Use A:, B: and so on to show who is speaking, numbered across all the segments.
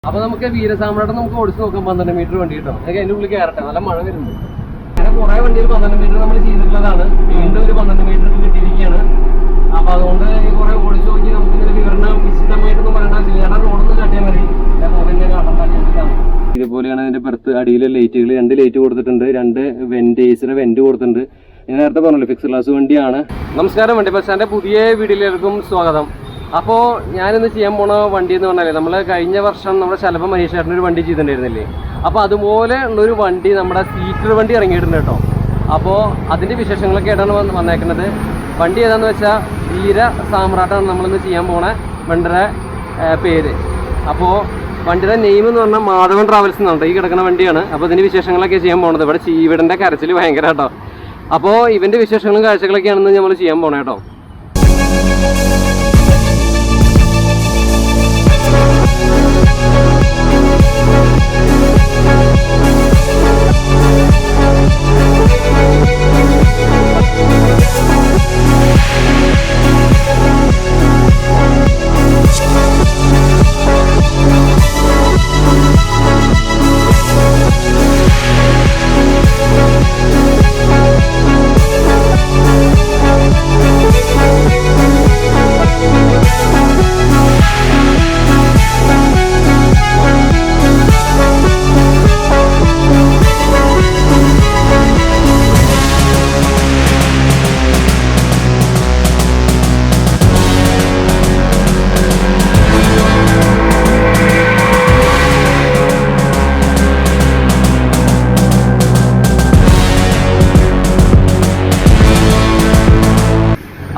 A: അപ്പൊ നമുക്ക് വീരസാമ്രാട്ടം നമുക്ക് ഓടിച്ച് നോക്കാം 12 മീറ്റർ വണ്ടി കിട്ടും. അതിന്റെ ഉള്ളിൽ കയറട്ടെ, നല്ല മഴ വരുന്നുണ്ട്. അങ്ങനെ കുറെ വണ്ടികൾ 12 മീറ്റർ നമ്മൾ ചെയ്തിട്ടുള്ളതാണ്. വീണ്ടും ഒരു 12 മീറ്റർ കിട്ടിയിരിക്കുകയാണ്. അപ്പൊ അതുകൊണ്ട് കുറെ ഓടിച്ച് നോക്കി നമുക്ക് ഇങ്ങനെ വിവരണം വിശദമായിട്ടൊന്നും പറയണ്ട. റോഡൊന്നും കാട്ടിയാൽ മതി. ഇതുപോലെയാണ് അതിന്റെ പുറത്ത് അടിയിലെ ലൈറ്റുകൾ 2 ലൈറ്റ് കൊടുത്തിട്ടുണ്ട്, 2 വെന്റേഴ്സിന് വെന്റ് കൊടുത്തിട്ടുണ്ട്. ഞാൻ നേരത്തെ പറഞ്ഞല്ലോ ഫിക്സ് ക്ലാസ് വണ്ടിയാണ്. നമസ്കാരം, വണ്ടി ബസ്റ്റാൻ്റെ പുതിയ വീഡിയോയിലേക്കും സ്വാഗതം. അപ്പോൾ ഞാനിന്ന് ചെയ്യാൻ പോണ വണ്ടി എന്ന് പറഞ്ഞാൽ നമ്മൾ കഴിഞ്ഞ വർഷം നമ്മുടെ ശലഭ മനീഷേട്ടൻ്റെ ഒരു വണ്ടി ചെയ്തിട്ടുണ്ടായിരുന്നില്ലേ. അപ്പോൾ അതുപോലെ ഉള്ളൊരു വണ്ടി നമ്മുടെ സീറ്റർ വണ്ടി ഇറങ്ങിയിട്ടുണ്ട് കേട്ടോ. അപ്പോൾ അതിൻ്റെ വിശേഷങ്ങളൊക്കെ ആയിട്ടാണ് വന്നേക്കുന്നത്. വണ്ടി ഏതാണെന്ന് വെച്ചാൽ വീര സാമ്രാട്ടാണ് നമ്മളിന്ന് ചെയ്യാൻ പോണ വണ്ടിയുടെ പേര്. അപ്പോൾ വണ്ടിയുടെ നെയിം എന്ന് പറഞ്ഞാൽ മാധവൻ ട്രാവൽസ് എന്നുണ്ട്. ഈ കിടക്കുന്ന വണ്ടിയാണ്. അപ്പോൾ ഇതിൻ്റെ വിശേഷങ്ങളൊക്കെ ചെയ്യാൻ പോകുന്നത്. ഇവിടെ ചീവിടൻ്റെ കരച്ചിൽ ഭയങ്കര കേട്ടോ. അപ്പോൾ ഇവൻ്റെ വിശേഷങ്ങളും കാഴ്ചകളൊക്കെയാണെന്ന് നമ്മൾ ചെയ്യാൻ പോണേ കേട്ടോ.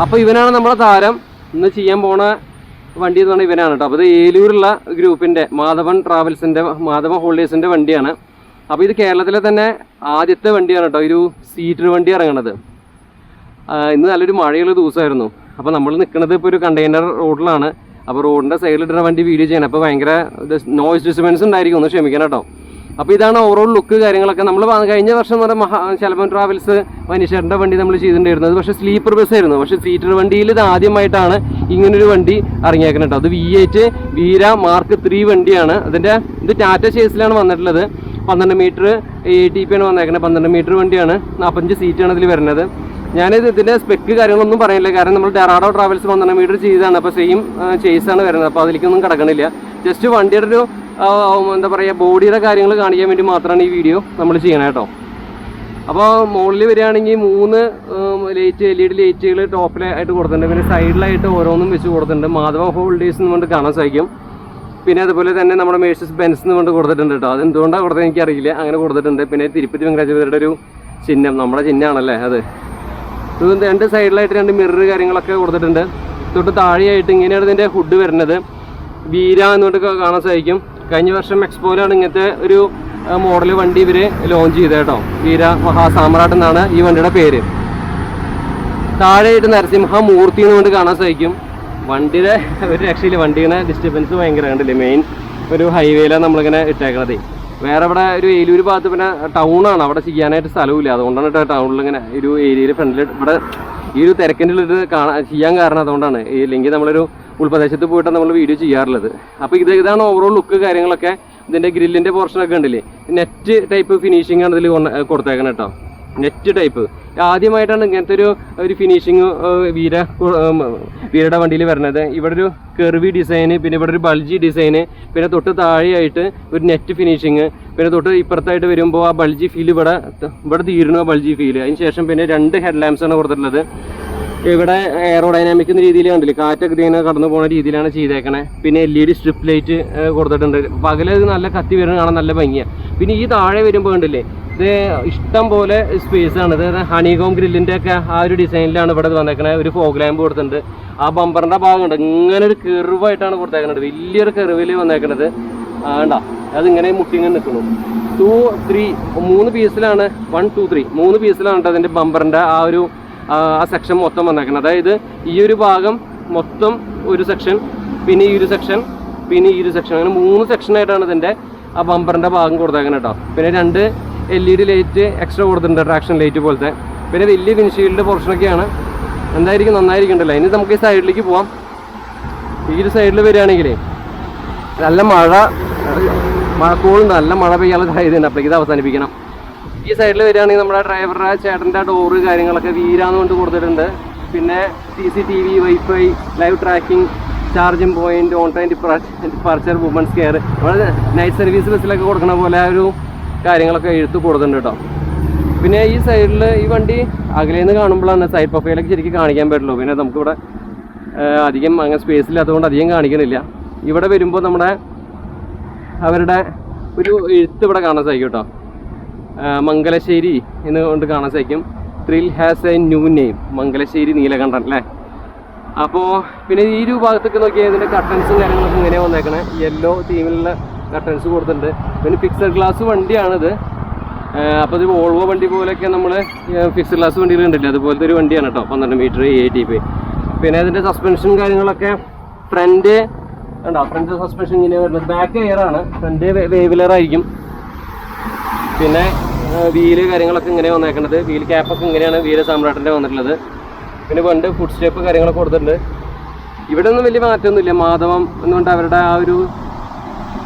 A: അപ്പോൾ ഇവനാണ് നമ്മുടെ താരം. ഇന്ന് ചെയ്യാൻ പോണ വണ്ടി എന്ന് പറഞ്ഞാൽ ഇവനാണ് കേട്ടോ. അപ്പോൾ ഇത് ഏലൂരുള്ള ഗ്രൂപ്പിൻ്റെ മാധവൻ ട്രാവൽസിൻ്റെ മാധവൻ ഹോൾഡേഴ്സിൻ്റെ വണ്ടിയാണ്. അപ്പോൾ ഇത് കേരളത്തിലെ തന്നെ ആദ്യത്തെ വണ്ടിയാണ് കേട്ടോ, ഒരു സീറ്റർ വണ്ടി ഇറങ്ങണത്. ഇന്ന് നല്ലൊരു മഴയുള്ള ദിവസമായിരുന്നു. അപ്പോൾ നമ്മൾ നിൽക്കുന്നത് ഇപ്പോൾ ഒരു കണ്ടെയ്നർ റോഡിലാണ്. അപ്പോൾ റോഡിൻ്റെ സൈഡിലിട്ടുന്ന വണ്ടി വീഡിയോ ചെയ്യണം. അപ്പോൾ ഭയങ്കര നോയ്സ് ഡിസ്റ്റർബൻസ് ഉണ്ടായിരിക്കും, ഒന്ന് ക്ഷമിക്കണം കേട്ടോ. അപ്പോൾ ഇതാണ് ഓവറോൾ ലുക്ക് കാര്യങ്ങളൊക്കെ. നമ്മൾ കഴിഞ്ഞ വർഷം എന്ന് പറഞ്ഞാൽ ശലഭൻ ട്രാവൽസ് മനീഷേട്ടൻ്റെ വണ്ടി നമ്മൾ ചെയ്തിട്ടുണ്ടായിരുന്നത്. പക്ഷേ സ്ലീപ്പർ ബസ് ആയിരുന്നു. പക്ഷേ സീറ്റർ വണ്ടിയിൽ ഇത് ആദ്യമായിട്ടാണ് ഇങ്ങനൊരു വണ്ടി ഇറങ്ങിയേക്കുന്നത് കേട്ടോ. അത് V8 വീര മാർക്ക് 3 വണ്ടിയാണ്. ഇത് ടാറ്റ ചേസിലാണ് വന്നിട്ടുള്ളത്. 12 മീറ്റർ ATP ആണ് വന്നേക്കുന്നത്. 12 മീറ്റർ വണ്ടിയാണ്. 45 സീറ്റാണ് ഇതിൽ വരുന്നത്. ഞാനിത് ഇതിൻ്റെ സ്പെക്ക് കാര്യങ്ങളൊന്നും പറയില്ല, കാരണം നമ്മൾ ഡെറാഡോ ട്രാവൽസ് 12 മീറ്റർ ചെയ്തതാണ്. അപ്പോൾ സെയിം ചേസാണ് വരുന്നത്. അപ്പോൾ അതിലേക്കൊന്നും കിടക്കണില്ല. ജസ്റ്റ് വണ്ടിയുടെ ഒരു എന്താ പറയുക, ബോഡിയുടെ കാര്യങ്ങൾ കാണിക്കാൻ വേണ്ടി മാത്രമാണ് ഈ വീഡിയോ നമ്മൾ ചെയ്യണത് കേട്ടോ. അപ്പോൾ മുകളിൽ വരികയാണെങ്കിൽ 3 ലൈറ്റ് LED ലൈറ്റുകൾ ടോപ്പിലായിട്ട് കൊടുത്തിട്ടുണ്ട്. പിന്നെ സൈഡിലായിട്ട് ഓരോന്നും വെച്ച് കൊടുത്തിട്ടുണ്ട്. മാധവ ഹോൾഡേഴ്സ് എന്ന് കൊണ്ട് കാണാൻ സാധിക്കും. പിന്നെ അതുപോലെ തന്നെ നമ്മുടെ മേഴ്സസ് ബെൻസ് എന്ന് കൊണ്ട് കൊടുത്തിട്ടുണ്ട് കേട്ടോ. അതെന്തുകൊണ്ടാണ് കൊടുത്തത് എനിക്കറിയില്ല, അങ്ങനെ കൊടുത്തിട്ടുണ്ട്. പിന്നെ തിരുപ്പതി വെങ്കടാചലപതിയുടെ ഒരു ചിഹ്നം, നമ്മുടെ ചിഹ്നമാണല്ലേ അത്. ഇത് 2 സൈഡിലായിട്ട് 2 മിറർ കാര്യങ്ങളൊക്കെ കൊടുത്തിട്ടുണ്ട്. തൊട്ട് താഴെയായിട്ട് ഇങ്ങനെയാണ് ഇതിൻ്റെ ഹുഡ് വരുന്നത്. വീര എന്നുകൊണ്ട് കാണാൻ സാധിക്കും. കഴിഞ്ഞ വർഷം എക്സ്പോയിലാണ് ഇങ്ങനത്തെ ഒരു മോഡൽ വണ്ടി ഇവർ ലോഞ്ച് ചെയ്തത് കേട്ടോ. വീര മഹാസാമ്രാട്ട് എന്നാണ് ഈ വണ്ടിയുടെ പേര്. താഴെയായിട്ട് നരസിംഹമൂർത്തി എന്നുകൊണ്ട് കാണാൻ സാധിക്കും. വണ്ടിയുടെ ഒരു രക്ഷയില്ല, വണ്ടിയുടെ ഡിസ്റ്റർബൻസ് ഭയങ്കര കണ്ടില്ലേ. മെയിൻ ഒരു ഹൈവേയിലാണ് നമ്മളിങ്ങനെ ഇട്ടേക്കണത്. വേറെ ഇവിടെ ഒരു ഏലൂർ ഭാഗത്ത് പിന്നെ ടൗണാണ്, അവിടെ ചെയ്യാനായിട്ട് സ്ഥലമില്ല. അതുകൊണ്ടാണ് കേട്ടോ ടൗണിൽ ഇങ്ങനെ ഒരു ഏരിയയിൽ ഫ്രണ്ടിൽ ഇവിടെ ഈ ഒരു തിരക്കിൻ്റെ ഉള്ളിൽ ചെയ്യാൻ കാരണം അതുകൊണ്ടാണ്. ഇല്ലെങ്കിൽ നമ്മളൊരു ഉൾപ്രദേശത്ത് പോയിട്ടാണ് നമ്മൾ വീഡിയോ ചെയ്യാറുള്ളത്. അപ്പോൾ ഇതാണ് ഓവറോൾ ലുക്ക് കാര്യങ്ങളൊക്കെ. ഇതിൻ്റെ ഗ്രില്ലിൻ്റെ പോർഷനൊക്കെ ഉണ്ടല്ലേ, നെറ്റ് ടൈപ്പ് ഫിനിഷിംഗ് ആണ് ഇതിൽ കൊടുത്തേക്കണം കേട്ടോ. നെറ്റ് ടൈപ്പ് ആദ്യമായിട്ടാണ് ഇങ്ങനത്തെ ഒരു ഫിനിഷിങ് വീരയുടെ വണ്ടിയിൽ വരുന്നത്. ഇവിടെ ഒരു കെർവി ഡിസൈന്, പിന്നെ ഇവിടെ ഒരു ബൾജി ഡിസൈന്, പിന്നെ തൊട്ട് താഴെയായിട്ട് ഒരു നെറ്റ് ഫിനിഷിങ്, പിന്നെ തൊട്ട് ഇപ്പുറത്തായിട്ട് വരുമ്പോൾ ആ ബൾജി ഫീൽ ഇവിടെ തീരുന്നു, ആ ബൾജി ഫീൽ. അതിന് ശേഷം പിന്നെ 2 ഹെഡ് ലാമ്പ്സാണ് കൊടുത്തിട്ടുള്ളത്. ഇവിടെ എയറോഡൈനാമിക് എന്ന രീതിയിൽ കണ്ടില്ലേ, കാറ്റൊക്കെ ഇങ്ങനെ കടന്നു പോകുന്ന രീതിയിലാണ് ചെയ്തേക്കണേ. പിന്നെ LED സ്ട്രിപ്പ് ലൈറ്റ് കൊടുത്തിട്ടുണ്ട്. പകലത് നല്ല കത്തി വരുന്ന കാണാൻ നല്ല ഭംഗിയാണ്. പിന്നെ ഈ താഴെ വരുമ്പോൾ കണ്ടില്ലേ, ഇത് ഇഷ്ടം പോലെ സ്പേസ് ആണ്. ഇത് ഹണികോം ഗ്രില്ലിൻ്റെ ഒക്കെ ആ ഒരു ഡിസൈനിലാണ് ഇവിടെ വന്നേക്കണേ. ഒരു ഫോഗ് ലാമ്പ് കൊടുത്തിട്ടുണ്ട്. ആ ബമ്പറിൻ്റെ ഭാഗമുണ്ട്, ഇങ്ങനെ ഒരു കെർവായിട്ടാണ് കൊടുത്തേക്കുന്നത്. വലിയൊരു കെർവിൽ വന്നേക്കണത് വേണ്ട, അതിങ്ങനെ മുട്ടിങ്ങനെ നിൽക്കുന്നു. 2, 3 3 പീസിലാണ്. 1, 2, 3 3 പീസിലാണ് കേട്ടോ അതിൻ്റെ ബമ്പറിൻ്റെ ആ സെക്ഷൻ മൊത്തം വന്നേക്കുന്നത്. അതായത് ഈ ഒരു ഭാഗം മൊത്തം ഒരു സെക്ഷൻ, പിന്നെ ഈ ഒരു സെക്ഷൻ, പിന്നെ ഈ ഒരു സെക്ഷൻ, അങ്ങനെ 3 സെക്ഷനായിട്ടാണ് ഇതിൻ്റെ ആ ബമ്പറിൻ്റെ ഭാഗം കൊടുത്തേക്കുന്നത് കേട്ടോ. പിന്നെ 2 LED ലൈറ്റ് എക്സ്ട്രാ കൊടുത്തിട്ടുണ്ട്, ട്രാക്ഷൻ ലൈറ്റ് പോലത്തെ. പിന്നെ വലിയ വിൻഷീൽഡ് പോർഷനൊക്കെയാണ്. എന്തായിരിക്കും നന്നായിരിക്കണ്ടല്ലോ. ഇനി നമുക്ക് ഈ സൈഡിലേക്ക് പോവാം. ഈ ഒരു സൈഡിൽ വരികയാണെങ്കിൽ നല്ല മഴ മഴക്കോളുണ്ട്, നല്ല മഴ പെയ്യാനുള്ള സാധ്യതയുണ്ട്. അപ്പോഴേക്ക് ഇത് അവസാനിപ്പിക്കണം. ഈ സൈഡിൽ വരികയാണെങ്കിൽ നമ്മുടെ ഡ്രൈവറുടെ ചേട്ടൻ്റെ ഡോറ് കാര്യങ്ങളൊക്കെ വീരാന്ന് കൊണ്ട് കൊടുത്തിട്ടുണ്ട്. പിന്നെ CCTV, wifi, live tracking, charging point, on time departure, women's care, നമ്മുടെ നൈറ്റ് സർവീസ് ബസ്സിലൊക്കെ കൊടുക്കുന്ന പോലെ ആ ഒരു കാര്യങ്ങളൊക്കെ എഴുത്ത് കൊടുക്കുന്നുണ്ട് കേട്ടോ. പിന്നെ ഈ സൈഡിൽ ഈ വണ്ടി അകലേന്ന് കാണുമ്പോഴാണ് സൈഡ് പ്രൊഫൈലൊക്കെ ശരിക്കും കാണിക്കാൻ പറ്റുള്ളൂ. പിന്നെ നമുക്കിവിടെ അധികം അങ്ങനെ സ്പേസ് ഇല്ലാത്തതുകൊണ്ട് അധികം കാണിക്കണില്ല. ഇവിടെ വരുമ്പോൾ നമ്മുടെ അവരുടെ ഒരു എഴുത്ത് ഇവിടെ കാണാൻ സാധിക്കും കേട്ടോ. മംഗലശ്ശേരി എന്ന് കൊണ്ട് കാണാൻ സാധിക്കും. Thrill has a new name, Mangalassery Neelakandan അല്ലേ. അപ്പോൾ പിന്നെ ഈ ഒരു ഭാഗത്തൊക്കെ നോക്കിയാൽ ഇതിൻ്റെ കട്ടൻസും കാര്യങ്ങളൊക്കെ ഇങ്ങനെയാണ് വന്നേക്കണേ. യെല്ലോ തീമിലുള്ള കട്ടൻസ് കൊടുത്തിട്ടുണ്ട്. പിന്നെ ഫിക്സഡ് ഗ്ലാസ് വണ്ടിയാണിത്. അപ്പോൾ ഇത് വോൾവോ വണ്ടി പോലെയൊക്കെ നമ്മൾ ഫിക്സഡ് ഗ്ലാസ് വണ്ടികൾ കണ്ടില്ല, അതുപോലത്തെ ഒരു വണ്ടിയാണ് കേട്ടോ. 12 മീറ്റർ ATP. പിന്നെ അതിൻ്റെ സസ്പെൻഷൻ കാര്യങ്ങളൊക്കെ ഫ്രണ്ട് ഉണ്ടോ, ഫ്രണ്ട് സസ്പെൻഷൻ ഇങ്ങനെ വരുന്നത്. ബാക്ക് എയറാണ്, ഫ്രണ്ട് വേവിലറായിരിക്കും. പിന്നെ വീല് കാര്യങ്ങളൊക്കെ ഇങ്ങനെ വന്നേക്കുന്നത്. വീൽ ക്യാപ്പൊക്കെ ഇങ്ങനെയാണ് വീല് സാമ്രാട്ടിൻ്റെ വന്നിട്ടുള്ളത്. പിന്നെ പണ്ട് ഫുഡ് സ്റ്റെപ്പ് കാര്യങ്ങളൊക്കെ കൊടുത്തിട്ടുണ്ട്. ഇവിടെ ഒന്നും വലിയ മാറ്റമൊന്നുമില്ല. മാധവം എന്നുകൊണ്ട് അവരുടെ ആ ഒരു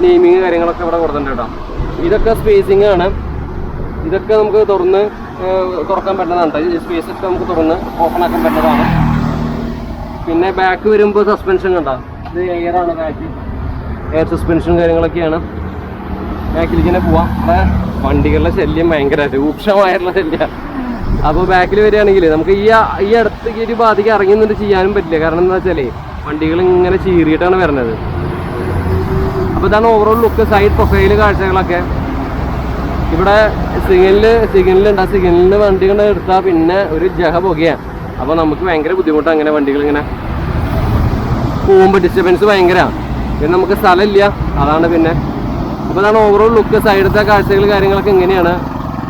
A: നെയിമിങ് കാര്യങ്ങളൊക്കെ ഇവിടെ കൊടുത്തിട്ടുണ്ട് കേട്ടോ. ഇതൊക്കെ സ്പേസിങ് ആണ്. ഇതൊക്കെ നമുക്ക് തുറക്കാൻ പറ്റുന്നതാണ്. ഈ സ്പേസ് ഒക്കെ നമുക്ക് തുറന്ന് ഓപ്പൺ ആക്കാൻ പറ്റുന്നതാണ്. പിന്നെ ബാക്ക് വരുമ്പോൾ സസ്പെൻഷൻ കണ്ടോ, ഇത് എയറാണ് ബാക്ക്, എയർ സസ്പെൻഷൻ കാര്യങ്ങളൊക്കെയാണ്. ബാക്കിലേക്ക് തന്നെ പോവാം. അവിടെ വണ്ടികളുടെ ശല്യം ഭയങ്കര രൂക്ഷമായിട്ടുള്ള ശല്യം. അപ്പോൾ ബാക്കിൽ വരികയാണെങ്കിൽ നമുക്ക് ഈ അടുത്തേക്ക് ഒരു ബാധിക്ക് ഇറങ്ങി നിന്നിട്ട് ചെയ്യാനും പറ്റില്ല. കാരണം എന്താ വെച്ചാൽ വണ്ടികൾ ഇങ്ങനെ ചീറിയിട്ടാണ് വരുന്നത്. അപ്പോൾ ഇതാണ് ഓവറോൾ ലുക്ക്. സൈഡ് പ്രൊഫൈല് കാഴ്ചകളൊക്കെ ഇവിടെ സിഗ്നലുണ്ട്. ആ സിഗ്നലിന് വണ്ടികൾ എടുത്താൽ പിന്നെ ഒരു ജഹ പുകയാണ്. അപ്പോൾ നമുക്ക് ഭയങ്കര ബുദ്ധിമുട്ടാണ് അങ്ങനെ വണ്ടികൾ ഇങ്ങനെ പോകുമ്പോൾ. ഡിസ്റ്റർബൻസ് ഭയങ്കരമാണ്. പിന്നെ നമുക്ക് സ്ഥലമില്ല, അതാണ് പിന്നെ. അപ്പോൾ അതാണ് ഓവറോൾ ലുക്ക്. സൈഡത്തെ കാഴ്ചകൾ കാര്യങ്ങളൊക്കെ ഇങ്ങനെയാണ്.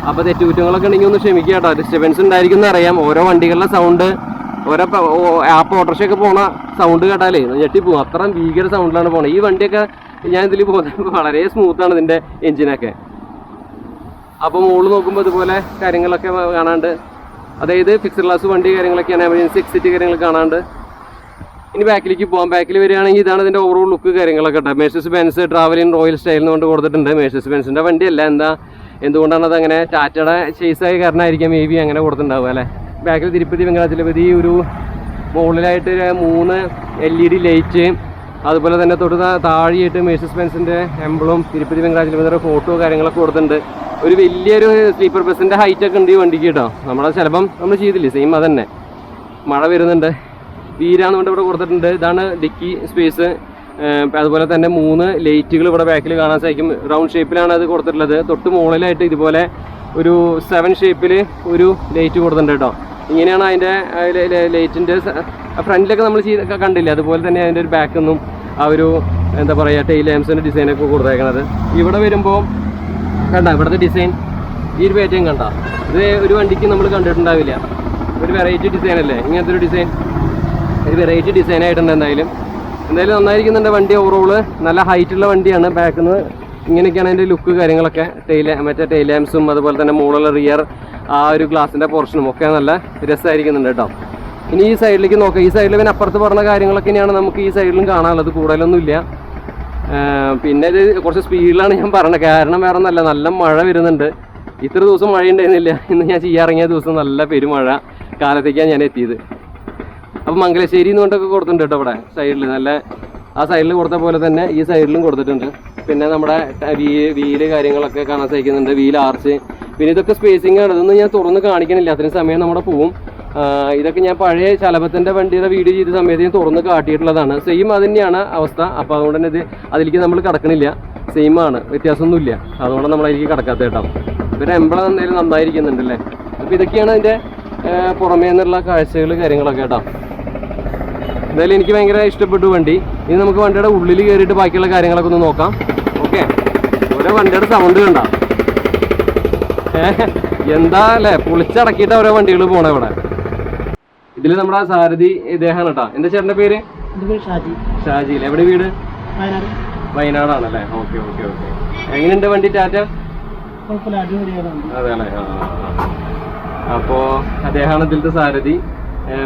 A: അപ്പോൾ തെറ്റുകുറ്റങ്ങളൊക്കെ ഉണ്ടെങ്കിൽ ഒന്ന് ക്ഷമിക്കുക കേട്ടോ. ഡിസ്റ്റർബൻസ് ഉണ്ടായിരിക്കും എന്നറിയാം. ഓരോ വണ്ടികളുടെ സൗണ്ട്, ഓരോ ആപ്പ് ഓട്ടോറിക്ഷയൊക്കെ പോണ സൗണ്ട് കേട്ടാലേ ഞെട്ടിപ്പോകും. അത്ര ഭീകര സൗണ്ടിലാണ് പോണത്. ഈ വണ്ടിയൊക്കെ ഞാൻ ഇതിൽ പോകുന്നത് വളരെ സ്മൂത്താണ് ഇതിൻ്റെ എൻജിനൊക്കെ. അപ്പോൾ മുകളിൽ നോക്കുമ്പോൾ ഇതുപോലെ കാര്യങ്ങളൊക്കെ കാണാണ്ട്, അതായത് ഫിക്സഡ് ക്ലാസ് വണ്ടി കാര്യങ്ങളൊക്കെയാണ്. എമർജൻസി എക്സിറ്റ് കാര്യങ്ങൾ കാണാണ്ട്. ഇനി ബാക്കിലേക്ക് പോകാം. ബാക്കിൽ വരികയാണെങ്കിൽ ഇതാണ് ഇതിൻ്റെ ഓവറോൾ ലുക്ക് കാര്യങ്ങളൊക്കെ കേട്ടോ. മെഴ്സീഡസ് ബെൻസ് ട്രാവലിംഗ് റോയൽ സ്റ്റൈലിന് കൊണ്ട് കൊടുത്തിട്ടുണ്ട്. മെഴ്സീഡസ് ബെൻസിൻ്റെ വണ്ടിയല്ല, എന്തുകൊണ്ടാണ് അതങ്ങനെ ടാറ്റയുടെ ചേസായ കാരണമായിരിക്കാം മേ ബി അങ്ങനെ കൊടുത്തിട്ടുണ്ടാവുക അല്ലേ. ബാക്കിൽ തിരുപ്പതി വെങ്കടാചലപതി ഒരു മുകളിലായിട്ട് 3 LED ലൈറ്റ്, അതുപോലെ തന്നെ താഴെയായിട്ട് മെഴ്സീഡസ് ബെൻസിൻ്റെ എംബ്ലം, തിരുപ്പതി വെങ്കടാചലപതിയുടെ ഫോട്ടോ കാര്യങ്ങളൊക്കെ കൊടുത്തിട്ടുണ്ട്. ഒരു വലിയൊരു സ്ലീപ്പർ ബസ്സിൻ്റെ ഹൈറ്റൊക്കെ ഉണ്ട് ഈ വണ്ടിക്ക് കേട്ടോ. നമ്മുടെ ചിലപ്പം നമ്മൾ ചെയ്തില്ലേ സെയിം അതന്നെ. മഴ വരുന്നുണ്ട്. വീരാന്ന് കൊണ്ട് ഇവിടെ കൊടുത്തിട്ടുണ്ട്. ഇതാണ് ഡിക്കി സ്പേസ്. അതുപോലെ തന്നെ 3 ലൈറ്റുകൾ ഇവിടെ ബാക്കിൽ കാണാൻ സാധിക്കും. റൗണ്ട് ഷേപ്പിലാണ് അത് കൊടുത്തിട്ടുള്ളത്. തൊട്ട് മുകളിലായിട്ട് ഇതുപോലെ ഒരു 7 ഷേപ്പിൽ ഒരു ലൈറ്റ് കൊടുത്തിട്ടുണ്ട് കേട്ടോ. ഇങ്ങനെയാണ് അതിൻ്റെ ലൈറ്റിൻ്റെ ഫ്രണ്ടിലൊക്കെ നമ്മൾ കണ്ടില്ല. അതുപോലെ തന്നെ അതിൻ്റെ ഒരു ബാക്കൊന്നും ആ ഒരു എന്താ പറയുക ടെയിൽ ലാംപ്സിൻ്റെ ഡിസൈനൊക്കെ കൊടുത്തേക്കണത്. ഇവിടെ വരുമ്പോൾ കണ്ട ഇവിടുത്തെ ഡിസൈൻ, ഈ ഒരു പാറ്റേൺ കണ്ട, ഇത് ഒരു വണ്ടിക്ക് നമ്മൾ കണ്ടിട്ടുണ്ടാവില്ല. ഒരു വെറൈറ്റി ഡിസൈൻ അല്ലേ ഇങ്ങനത്തെ ഒരു ഡിസൈൻ. ഒരു വെറൈറ്റി ഡിസൈൻ ആയിട്ടുണ്ട്. എന്തായാലും നന്നായിരിക്കുന്നുണ്ട് വണ്ടി. ഓവറോള് നല്ല ഹൈറ്റുള്ള വണ്ടിയാണ്. ബാക്കിൽ നിന്ന് ഇങ്ങനെയൊക്കെയാണ് അതിൻ്റെ ലുക്ക് കാര്യങ്ങളൊക്കെ. മറ്റേ ടെയിൽ ലാംപ്സും അതുപോലെ തന്നെ മുകളിലുള്ള റിയർ ആ ഒരു ഗ്ലാസിൻ്റെ പോർഷനും ഒക്കെ നല്ല രസമായിരിക്കുന്നുണ്ട് കേട്ടോ. ഇനി ഈ സൈഡിലേക്ക് നോക്കാം. ഈ സൈഡിൽ പിന്നെ അപ്പുറത്ത് പറഞ്ഞ കാര്യങ്ങളൊക്കെ ഇനിയാണ് നമുക്ക് ഈ സൈഡിലും കാണാനുള്ളത്. കൂടുതലൊന്നുമില്ല. പിന്നെ ഇത് കുറച്ച് സ്പീഡിലാണ് ഞാൻ പറഞ്ഞത്. കാരണം വേറെ ഒന്നല്ല, നല്ല മഴ വരുന്നുണ്ട്. ഇത്ര ദിവസം മഴ ഉണ്ടായിരുന്നില്ല. ഇന്ന് ഞാൻ ചെയ്യാറിറങ്ങിയ ദിവസം നല്ല പെരുമഴ കാലത്തേക്കാണ് ഞാൻ എത്തിയത്. അപ്പോൾ മംഗലശ്ശേരി എന്നുകൊണ്ടൊക്കെ കൊടുത്തിട്ടുണ്ട് കേട്ടോ ഇവിടെ സൈഡിൽ. നല്ല ആ സൈഡിൽ കൊടുത്ത പോലെ തന്നെ ഈ സൈഡിലും കൊടുത്തിട്ടുണ്ട്. പിന്നെ നമ്മുടെ വീല് കാര്യങ്ങളൊക്കെ കാണാൻ സാധിക്കുന്നുണ്ട്. Wheel arch. പിന്നെ ഇതൊക്കെ സ്പേസിംഗ് ആണ്. ഇതൊന്നും ഞാൻ തുറന്ന് കാണിക്കണില്ല, അത്രയും സമയം നമ്മുടെ പോവും. ഇതൊക്കെ ഞാൻ പഴയ ചലപത്തിൻ്റെ വണ്ടിയുടെ വീഡിയോ ചെയ്ത സമയത്ത് ഞാൻ തുറന്ന് കാട്ടിയിട്ടുള്ളതാണ്. സെയിം അത് തന്നെയാണ് അവസ്ഥ. അപ്പോൾ അതുകൊണ്ട് തന്നെ ഇത് അതിലേക്ക് നമ്മൾ കിടക്കണില്ല. സെയിം ആണ്, വ്യത്യാസമൊന്നുമില്ല. അതുകൊണ്ട് നമ്മൾ അതിലേക്ക് കിടക്കാത്ത കേട്ടോ. പിന്നെ എംബ്ലം എന്തായാലും നന്നായിരിക്കുന്നുണ്ടല്ലേ. അപ്പോൾ ഇതൊക്കെയാണ് അതിൻ്റെ പുറമേ നിന്നുള്ള കാഴ്ചകൾ കാര്യങ്ങളൊക്കെ കേട്ടോ. എന്തായാലും എനിക്ക് ഭയങ്കര ഇഷ്ടപ്പെട്ടു വണ്ടി. ഇനി നമുക്ക് വണ്ടിയുടെ ഉള്ളിൽ കയറിയിട്ട് ബാക്കിയുള്ള കാര്യങ്ങളൊക്കെ ഒന്ന് നോക്കാം. ഓക്കെ, ഓരോ വണ്ടിയുടെ സൗണ്ട് കണ്ട എന്താ അല്ലേ, പൊളിച്ചടക്കിയിട്ട് ഓരോ വണ്ടികൾ പോണേ ഇവിടെ. ഇതിൽ നമ്മുടെ സാരഥി ഇദ്ദേഹമാണ് കേട്ടോ. എന്താ ചേട്ടൻ്റെ പേര്? ഷാജി. എവിടെ വീട്? വയനാടാണല്ലേ. ഓക്കെ. എങ്ങനെയുണ്ട് വണ്ടി ടാറ്റ? അതെ അല്ലേ. അപ്പോൾ അദ്ദേഹമാണ് ഇതിലത്തെ സാരഥി.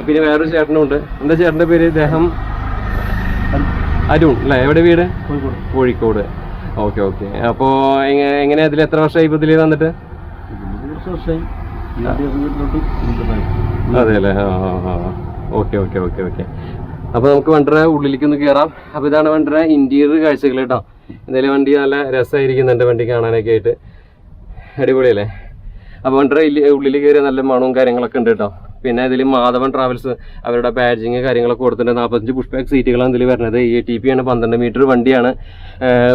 A: പിന്നെ വേറൊരു ചേട്ടനുണ്ട്. എന്താ ചേട്ടൻ്റെ പേര്? ഇദ്ദേഹം അരുൺ അല്ലേ. എവിടെ വീട്? കോഴിക്കോട്. Okay okay. അപ്പോൾ എങ്ങനെയാ ഇതിൽ എത്ര വർഷമായി ഇപ്പോൾ ഇതിൽ വന്നിട്ട്? അതെ അല്ലേ? Okay okay okay okay. അപ്പോൾ നമുക്ക് വണ്ടിയുടെ ഉള്ളിലേക്ക് ഒന്ന് കയറാം. അപ്പോൾ ഇതാണ് വണ്ടിയുടെ ഇൻറ്റീരിയർ കാഴ്ചകൾ കേട്ടോ. എന്തായാലും വണ്ടി നല്ല രസമായിരിക്കുന്നുണ്ട് വണ്ടി കാണാനൊക്കെ ആയിട്ട്, അടിപൊളിയല്ലേ? അപ്പോൾ വണ്ടിയുടെ ഉള്ളിൽ കയറിയ നല്ല മണവും കാര്യങ്ങളൊക്കെ ഉണ്ട് കേട്ടോ. പിന്നെ ഇതിൽ മാധവൻ ട്രാവൽസ് അവരുടെ ബാഡ്ജിങ് കാര്യങ്ങളൊക്കെ കൊടുത്തിട്ടുണ്ട്. 45 പുഷ് ബാക്ക് സീറ്റുകളാണ് ഇതിൽ വരുന്നത്. ATP ആണ്, 12 മീറ്റർ വണ്ടിയാണ്.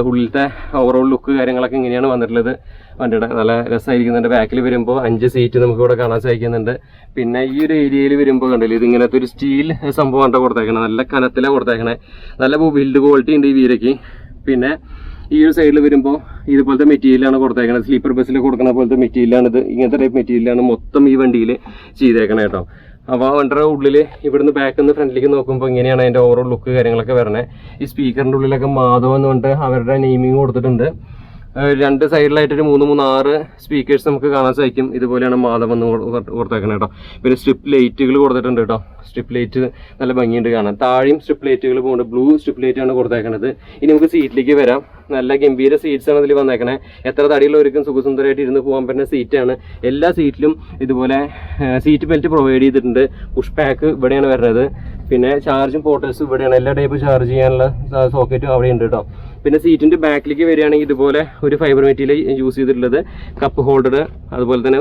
A: ഉള്ളിലത്തെ ഓവറോൾ ലുക്ക് കാര്യങ്ങളൊക്കെ ഇങ്ങനെയാണ് വന്നിട്ടുള്ളത്. വണ്ടിയുടെ നല്ല രസമായിരിക്കുന്നുണ്ട്. ബാക്കിൽ വരുമ്പോൾ 5 സീറ്റ് നമുക്ക് ഇവിടെ കാണാൻ സാധിക്കുന്നുണ്ട്. പിന്നെ ഈ ഒരു ഏരിയയിൽ വരുമ്പോൾ കണ്ടില്ല, ഇത് ഇങ്ങനത്തെ ഒരു സ്റ്റീൽ സംഭവമാണ് കൊടുത്തേക്കണത്. നല്ല കനത്തിലാണ് കൊടുത്തേക്കണേ. നല്ല ബിൽഡ് ക്വാളിറ്റി ഉണ്ട് ഈ വീരയ്ക്ക്. പിന്നെ ഈ ഒരു സൈഡിൽ വരുമ്പോൾ ഇതുപോലത്തെ മെറ്റീരിയലാണ് കൊടുത്തേക്കുന്നത്. സ്ലീപ്പർ ബസ്സിൽ കൊടുക്കുന്ന പോലത്തെ മെറ്റീരിയലാണ് ഇത്. ഇങ്ങനത്തെ ടൈപ്പ് മെറ്റീരിയലാണ് മൊത്തം ഈ വണ്ടിയിൽ ചെയ്തേക്കണേ കേട്ടോ. അപ്പോൾ ആ വണ്ടിയുടെ ഉള്ളിൽ ഇവിടുന്ന് ബാക്കിൽ നിന്ന് ഫ്രണ്ടിലേക്ക് നോക്കുമ്പോൾ ഇങ്ങനെയാണ് അതിൻ്റെ ഓവറോൾ ലുക്ക് കാര്യങ്ങളൊക്കെ വരണേ. ഈ സ്പീക്കറിൻ്റെ ഉള്ളിലൊക്കെ മാധവ് എന്ന് പറഞ്ഞിട്ട് അവരുടെ നെയിമിങ് കൊടുത്തിട്ടുണ്ട്. 2 സൈഡിലായിട്ടൊരു 3-6 സ്പീക്കേഴ്സ് നമുക്ക് കാണാൻ സാധിക്കും. ഇതുപോലെയാണ് മാധവ് എന്ന് കൊടുത്തേക്കണം കേട്ടോ. പിന്നെ സ്ട്രിപ്പ് ലൈറ്റുകൾ കൊടുത്തിട്ടുണ്ട് കേട്ടോ. സ്ട്രിപ്പ് ലൈറ്റ് നല്ല ഭംഗിയുണ്ട് കാണാൻ. താഴെയും സ്ട്രിപ്പ് ലൈറ്റുകൾ പോകുന്നുണ്ട്. ബ്ലൂ സ്ട്രിപ്പ് ലൈറ്റ് ആണ് കൊടുത്തേക്കണത്. ഇനി നമുക്ക് സീറ്റിലേക്ക് വരാം. നല്ല ഗംഭീര സീറ്റ്സ് ആണ് ഇതിൽ വന്നേക്കണേ. എത്ര തടിയുള്ളവർക്കും സുഖസുന്ദരമായിട്ട് ഇരുന്ന് പോകാൻ പറ്റുന്ന സീറ്റാണ്. എല്ലാ സീറ്റിലും ഇതുപോലെ സീറ്റ് ബെൽറ്റ് പ്രൊവൈഡ് ചെയ്തിട്ടുണ്ട്. പുഷ് ബാക്ക് ഇവിടെയാണ് വരുന്നത്. പിന്നെ ചാർജിങ് പോർട്ടേഴ്സ് ഇവിടെയാണ്. എല്ലാ ടൈപ്പ് ചാർജ് ചെയ്യാനുള്ള സോക്കറ്റും അവിടെ ഉണ്ട് കേട്ടോ. പിന്നെ സീറ്റിൻ്റെ ബാക്കിലേക്ക് വരികയാണെങ്കിൽ ഇതുപോലെ ഒരു ഫൈബർ മെറ്റീരിയൽ യൂസ് ചെയ്തിട്ടുള്ളത്. കപ്പ് ഹോൾഡർ, അതുപോലെ തന്നെ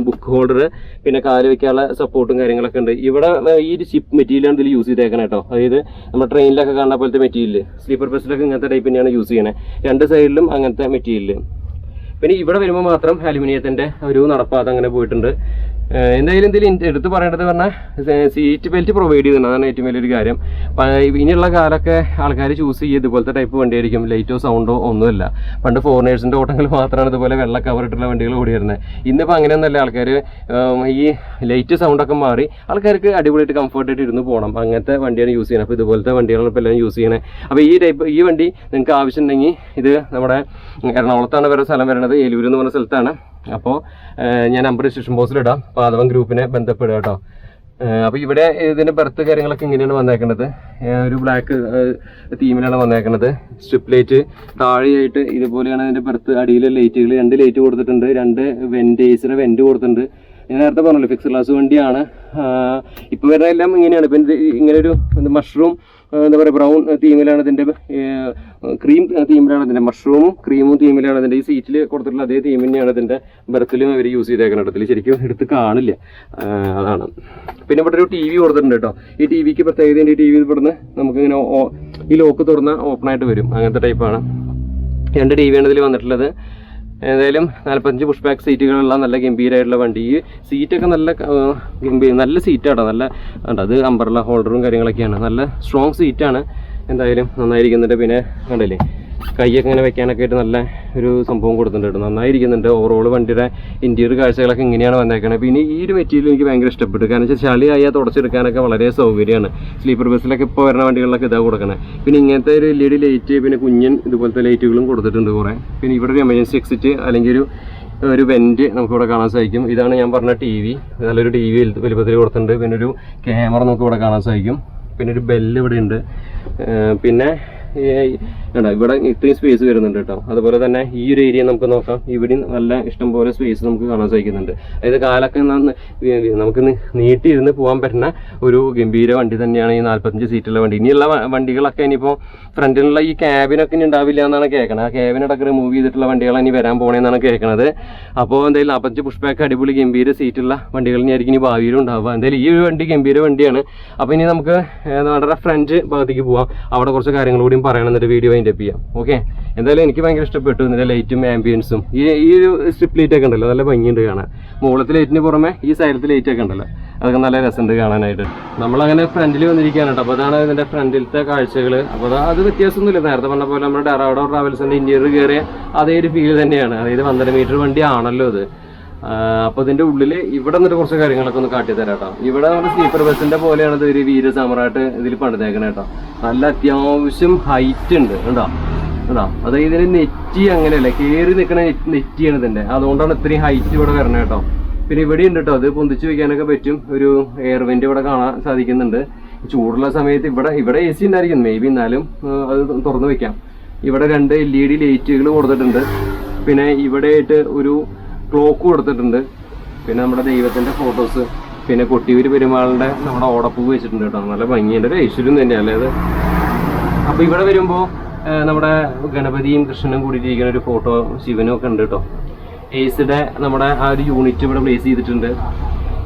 A: ബുക്ക് ഹോൾഡർ, പിന്നെ കാല് വെക്കാനുള്ള സപ്പോർട്ടും കാര്യങ്ങളൊക്കെ ഉണ്ട്. ഇവിടെ ഈ ഒരു ഷിപ്പ് മെറ്റീരിയലാണ് ഇതിൽ യൂസ് ചെയ്തേക്കണം കേട്ടോ. അതായത് നമ്മുടെ ട്രെയിനിലൊക്കെ കാണുന്ന പോലത്തെ മെറ്റീരിയൽ, സ്ലീപ്പർ ബസ്സിലൊക്കെ ഇങ്ങനത്തെ ടൈപ്പ് തന്നെയാണ് യൂസ് ചെയ്യണേ. 2 സൈഡിലും അങ്ങനത്തെ മെറ്റീരിയൽ. പിന്നെ ഇവിടെ വരുമ്പോൾ മാത്രം അലുമിനിയത്തിൻ്റെ ഒരു നടപ്പാത അങ്ങനെ പോയിട്ടുണ്ട്. എന്തായാലും ഇതിൽ എടുത്ത് പറയേണ്ടത് പറഞ്ഞാൽ സീറ്റ് ബെൽറ്റ് പ്രൊവൈഡ് ചെയ്തിട്ടുണ്ട്. അതാണ് ഏറ്റവും വലിയൊരു കാര്യം. ഇനിയുള്ള കാലമൊക്കെ ആൾക്കാർ ചൂസ് ചെയ്യുക ഇതുപോലത്തെ ടൈപ്പ് വണ്ടിയായിരിക്കും. ലൈറ്റോ സൗണ്ടോ ഒന്നുമില്ല. പണ്ട് ഫോറിനേഴ്സിൻ്റെ ഓട്ടങ്ങൾ മാത്രമാണ് ഇതുപോലെ വെള്ള കവറിട്ടുള്ള വണ്ടികൾ ഓടി വരുന്നത്. ഇന്നിപ്പോൾ അങ്ങനെയൊന്നുമല്ല. ആൾക്കാർ ഈ ലൈറ്റ് സൗണ്ടൊക്കെ മാറി ആൾക്കാർക്ക് അടിപൊളിയായിട്ട് കംഫർട്ടായിട്ട് ഇരുന്ന് പോകണം. അങ്ങനത്തെ വണ്ടിയാണ് യൂസ് ചെയ്യുന്നത്. അപ്പോൾ ഇതുപോലത്തെ വണ്ടികളാണ് ഇപ്പോൾ എല്ലാം യൂസ് ചെയ്യണത്. അപ്പോൾ ഈ വണ്ടി നിങ്ങൾക്ക് ആവശ്യമുണ്ടെങ്കിൽ ഇത് നമ്മുടെ എറണാകുളത്താണ് വേറെ സ്ഥലം വരുന്നത്. ഏലൂർ എന്ന് പറഞ്ഞ സ്ഥലത്താണ്. അപ്പോൾ ഞാൻ നമ്പർ ഡിസ്ക്രിപ്ഷൻ ബോക്സിൽ ഇടാം. പാദവൻ ഗ്രൂപ്പിനെ ബന്ധപ്പെടുക കേട്ടോ. അപ്പോൾ ഇവിടെ ഇതിൻ്റെ ബർത്ത് കാര്യങ്ങളൊക്കെ ഇങ്ങനെയാണ് വന്നേക്കുന്നത്. ഒരു ബ്ലാക്ക് തീമിലാണ് വന്നേക്കുന്നത്. സ്ട്രിപ്പ് ലൈറ്റ് താഴെയായിട്ട് ഇതുപോലെയാണ് അതിൻ്റെ ബർത്ത്. അടിയിലെ ലൈറ്റുകൾ 2 ലൈറ്റ് കൊടുത്തിട്ടുണ്ട്. 2 വെൻറ്റേഴ്സിന് വെൻറ്റ് കൊടുത്തിട്ടുണ്ട്. ഞാൻ നേരത്തെ പറഞ്ഞല്ലോ ഫിക്സ് ഗ്ലാസ് വണ്ടിയാണ്. ഇപ്പോൾ വരുന്ന എല്ലാം ഇങ്ങനെയാണ്. ഇപ്പം ഇങ്ങനൊരു മഷ്റൂം എന്താ പറയുക ബ്രൗൺ തീമിലാണ് ഇതിൻ്റെ, ക്രീം തീമിലാണ് ഇതിൻ്റെ, മഷ്റൂമും ക്രീമും തീമിലാണ് ഇതിൻ്റെ. ഈ സീറ്റിൽ കൊടുത്തിട്ടുള്ള അതേ തീം തന്നെയാണ് ഇതിൻ്റെ ബർത്തിലും അവർ യൂസ് ചെയ്തേക്കുന്നത്. ഇതിൽ ശരിക്കും എടുത്ത് കാണില്ല, അതാണ്. പിന്നെ ഇവിടെ ഒരു TV കൊടുത്തിട്ടുണ്ട് കേട്ടോ. ഈ TVക്ക് പ്രത്യേകത, ഈ TV ഇവിടുന്ന് നമുക്കിങ്ങനെ ഈ ലോക്ക് തുറന്ന് ഓപ്പണായിട്ട് വരും. അങ്ങനത്തെ ടൈപ്പാണ്. 2 TV ആണ് ഇതിൽ വന്നിട്ടുള്ളത്. ഏതായാലും 45 പുഷ് ബാക്ക് സീറ്റുകളുള്ള നല്ല ഗംഭീരമായിട്ടുള്ള വണ്ടി. ഈ സീറ്റൊക്കെ നല്ല സീറ്റാണ്. നല്ല അത് അംബ്രല്ല ഹോൾഡറും കാര്യങ്ങളൊക്കെയാണ്. നല്ല സ്ട്രോങ് സീറ്റാണ്. എന്തായാലും നന്നായിരിക്കുന്നുണ്ട്. പിന്നെ കണ്ടില്ലേ കൈയൊക്കെ ഇങ്ങനെ വെക്കാനൊക്കെ ആയിട്ട് നല്ല ഒരു സംഭവം കൊടുത്തിട്ടുണ്ട്. നന്നായിരിക്കുന്നുണ്ട്. ഓവറോൾ വണ്ടിയുടെ ഇൻറ്റീരിയർ കാഴ്ചകളൊക്കെ ഇങ്ങനെയാണ് വന്നേക്കുന്നത്. പിന്നെ ഈ ഒരു മെറ്റീരിയൽ എനിക്ക് ഭയങ്കര ഇഷ്ടപ്പെട്ടു. കാരണം വെച്ചാൽ ചളിയായാൽ തുടച്ചെടുക്കാനൊക്കെ വളരെ സൗകര്യമാണ്. സ്ലീപ്പർ ബസ്സിലൊക്കെ ഇപ്പോൾ വരുന്ന വണ്ടികളിലൊക്കെ ഇതാ കൊടുക്കണേ. പിന്നെ ഇങ്ങനത്തെ ഒരു LED ലൈറ്റ്, പിന്നെ കുഞ്ഞൻ ഇതുപോലത്തെ ലൈറ്റുകളും കൊടുത്തിട്ടുണ്ട് കുറേ. പിന്നെ ഇവിടെ ഒരു എമർജൻസി എക്സിറ്റ് അല്ലെങ്കിൽ ഒരു വെൻറ്റ് നമുക്കിവിടെ കാണാൻ സാധിക്കും. ഇതാണ് ഞാൻ പറഞ്ഞ TV. നല്ലൊരു TV വലുപ്പത്തിൽ കൊടുത്തിട്ടുണ്ട്. പിന്നെ ഒരു ക്യാമറ നമുക്കിവിടെ കാണാൻ സാധിക്കും. പിന്നെ ഒരു ബെല്ല് ഇവിടെ ഉണ്ട്. പിന്നെ ഇവിടെ ഇത്രയും സ്പേസ് വരുന്നുണ്ട് കേട്ടോ. അതുപോലെ തന്നെ ഈ ഒരു ഏരിയ നമുക്ക് നോക്കാം. ഇവിടെയും നല്ല ഇഷ്ടംപോലെ സ്പേസ് നമുക്ക് കാണാൻ സാധിക്കുന്നുണ്ട്. അതായത് കാലൊക്കെ നമുക്ക് നീട്ടിയിരുന്ന് പോകാൻ പറ്റുന്ന ഒരു ഗംഭീര വണ്ടി തന്നെയാണ് ഈ 45 സീറ്റുള്ള വണ്ടി. ഇനിയുള്ള വണ്ടികളൊക്കെ ഇനിയിപ്പോൾ ഫ്രണ്ടിലുള്ള ഈ ക്യാബിനൊക്കെ ഇനി ഉണ്ടാവില്ല എന്നാണ് കേൾക്കണത്. ആ ക്യാബിനടക്കം റിമൂവ് ചെയ്തിട്ടുള്ള വണ്ടികളാണ് ഇനി വരാൻ പോകണമെന്നാണ് കേൾക്കണത്. അപ്പോൾ എന്തായാലും 45 പുഷ് ബാക്ക് അടിപൊളി ഗംഭീര സീറ്റുള്ള വണ്ടികൾ ഇനിയായിരിക്കും ഇനി ഭാവിയിലും ഉണ്ടാവുക. എന്തായാലും ഈ ഒരു വണ്ടി ഗംഭീര വണ്ടിയാണ്. അപ്പോൾ ഇനി നമുക്ക് നമ്മുടെ ഫ്രണ്ട് ഭാഗത്തേക്ക് പോവാം. അവിടെ കുറച്ച് കാര്യങ്ങൾ കൂടി പറയണം, എന്നിട്ട് വീഡിയോ അതിൻ്റെ ചെയ്യാം. ഓക്കെ, എന്തായാലും എനിക്ക് ഭയങ്കര ഇഷ്ടപ്പെട്ടു ഇതിൻ്റെ ലൈറ്റും ആംബിയൻസും. ഈ ഒരു സ്ട്രിപ്പ് ലൈറ്റ് ഒക്കെ ഉണ്ടല്ലോ, നല്ല ഭംഗിയുണ്ട് കാണാൻ. മുകളിലത്തെ ലൈറ്റിന് പുറമെ ഈ സൈഡിലത്തെ ലൈറ്റ് ഒക്കെ ഉണ്ടല്ലോ, അതൊക്കെ നല്ല രസമുണ്ട് കാണാനായിട്ട്. നമ്മളങ്ങനെ ഫ്രണ്ടിൽ വന്നിരിക്കുകയാണ് കേട്ടോ. അപ്പോൾ അതാണ് ഇതിൻ്റെ ഫ്രണ്ടിലത്തെ കാഴ്ചകൾ. അപ്പോൾ അത് വ്യത്യാസമൊന്നുമില്ല. നേരത്തെ പറഞ്ഞ പോലെ നമ്മുടെ ഡെറാഡോ ട്രാവൽസിൻ്റെ ഇൻറ്റീരിയർ കയറിയ അതേ ഒരു ഫീൽ തന്നെയാണ്. അതായത് 12 മീറ്റർ വണ്ടി ആണല്ലോ ഇത്. അപ്പോൾ ഇതിൻ്റെ ഉള്ളിൽ ഇവിടെ നിന്നിട്ട് കുറച്ച് കാര്യങ്ങളൊക്കെ ഒന്ന് കാട്ടി തരാം കേട്ടോ. ഇവിടെ നമ്മുടെ സ്ലീപ്പർ ബസ്സിൻ്റെ പോലെയാണ് ഇത് ഒരു വീരസാമ്രാട്ട് ഇതിൽ പണിതേക്കണേ കേട്ടോ. നല്ല അത്യാവശ്യം ഹൈറ്റ് ഉണ്ട് കേട്ടോ. അതായത് ഇതിന് നെറ്റി അങ്ങനെയല്ലേ, കയറി നിൽക്കണ നെറ്റിയാണ് ഇതിൻ്റെ. അതുകൊണ്ടാണ് ഇത്രയും ഹൈറ്റ് ഇവിടെ വരണേ കേട്ടോ. പിന്നെ ഇവിടെ ഉണ്ട് കേട്ടോ, അത് പൊന്തിച്ച് വയ്ക്കാനൊക്കെ പറ്റും. ഒരു എയർ വെന്റ് ഇവിടെ കാണാൻ സാധിക്കുന്നുണ്ട്. ചൂടുള്ള സമയത്ത് ഇവിടെ AC ഉണ്ടായിരിക്കും മേ ബി, എന്നാലും അത് തുറന്നു വെക്കാം. ഇവിടെ 2 LED ലൈറ്റുകൾ കൊടുത്തിട്ടുണ്ട്. പിന്നെ ഇവിടെ ആയിട്ട് ഒരു ക്ലോക്ക് കൊടുത്തിട്ടുണ്ട്. പിന്നെ നമ്മുടെ ദൈവത്തിൻ്റെ ഫോട്ടോസ്, പിന്നെ കൊട്ടിയൂര് പെരുമാളിൻ്റെ നമ്മുടെ ഓടപ്പൂ വെച്ചിട്ടുണ്ട് കേട്ടോ. നല്ല ഭംഗിയുണ്ട്, ഒരു ഐശ്വര്യം തന്നെയല്ലേ അത്. അപ്പോൾ ഇവിടെ വരുമ്പോൾ നമ്മുടെ ഗണപതിയും കൃഷ്ണനും കൂടിയിരിക്കുന്ന ഒരു ഫോട്ടോ ശിവനും ഒക്കെ ഉണ്ട് കേട്ടോ. ഏസിയുടെ നമ്മുടെ ആ ഒരു യൂണിറ്റ് ഇവിടെ പ്ലേസ് ചെയ്തിട്ടുണ്ട്.